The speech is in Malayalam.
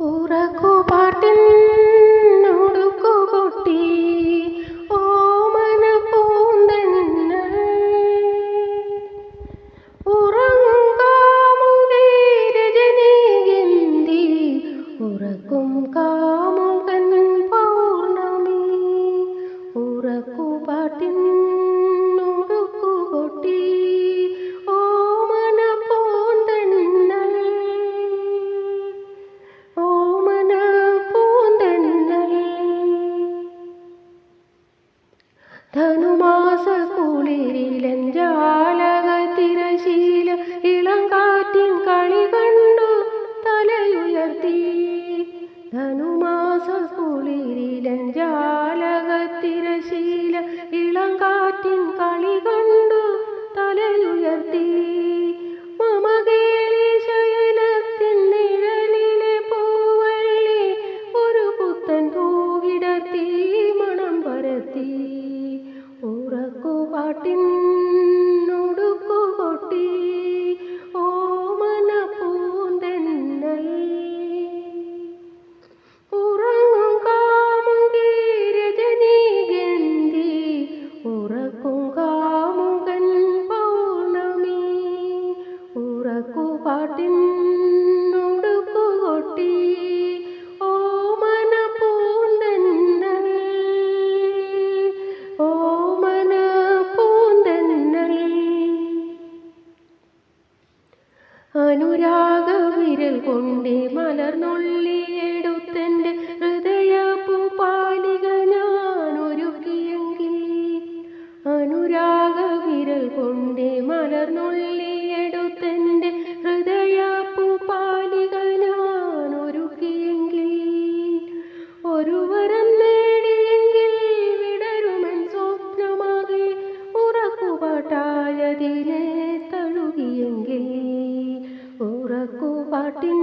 ഉറക്കുപാട്ടിനൊടുക്കുകൊട്ടി ഓമന പൂന്തന്നൽ ഉറങ്ങാമുകി രജനീഗന്ധി ഉറക്കും കാമുകൻ പൗർണമി ഉറക്കുപാട്ടിനൊടുക്കുകൊട്ടി ധനുമാസ കുളിരിലഞ്ചാലക തിരശീല ഇളങ്കാറ്റിൻ കളി കണ്ടു തലയുയർത്തി ധനുമാസ കുളിരിലഞ്ചാലക തിരശീല ഇളങ്കാറ്റിൻ കളി കണ്ടു തലയുയർത്തി മമകേളി ശയനത്തിൻ നിഴലിലെ പൂവള്ളി ഒരു പുത്തൻ പൂകിടത്തി മണം പരത്തി ഉറക്കുപാട്ടിനൊടുക്കുകൊട്ടി ഓമന പൂന്തന്നൽ ഉറങ്ങും കാമുകി രജനീഗന്ധി ഉറക്കും കാമുകൻ പൗർണമി ഉറക്കുപാട്ടിനൊടുക്കുകൊട്ടി ഓമന പൂന്തന്നൽ അനുരാഗ വിരൽ കൊണ്ടേ മലർന്നുള്ളിയെടുത്തെൻ്റെ ഹൃദയപൂപാലിക ഞാനൊരുക്കിയെങ്കിൽ അനുരാഗ വിരൽ കൊണ്ടേ മലർന്നുള്ളിയെടുത്തെൻ്റെ ഹൃദയപൂപാലിക ഞാനൊരുക്കിയെങ്കിൽ ഒരു വരം നേടിയെങ്കിൽ വിടരുമൻ സ്വപ്നമാകെ ഉറക്കുപാട്ടായതിനെ തഴുകിയെങ്കിൽ ഉറക്കുപാട്ടിൻ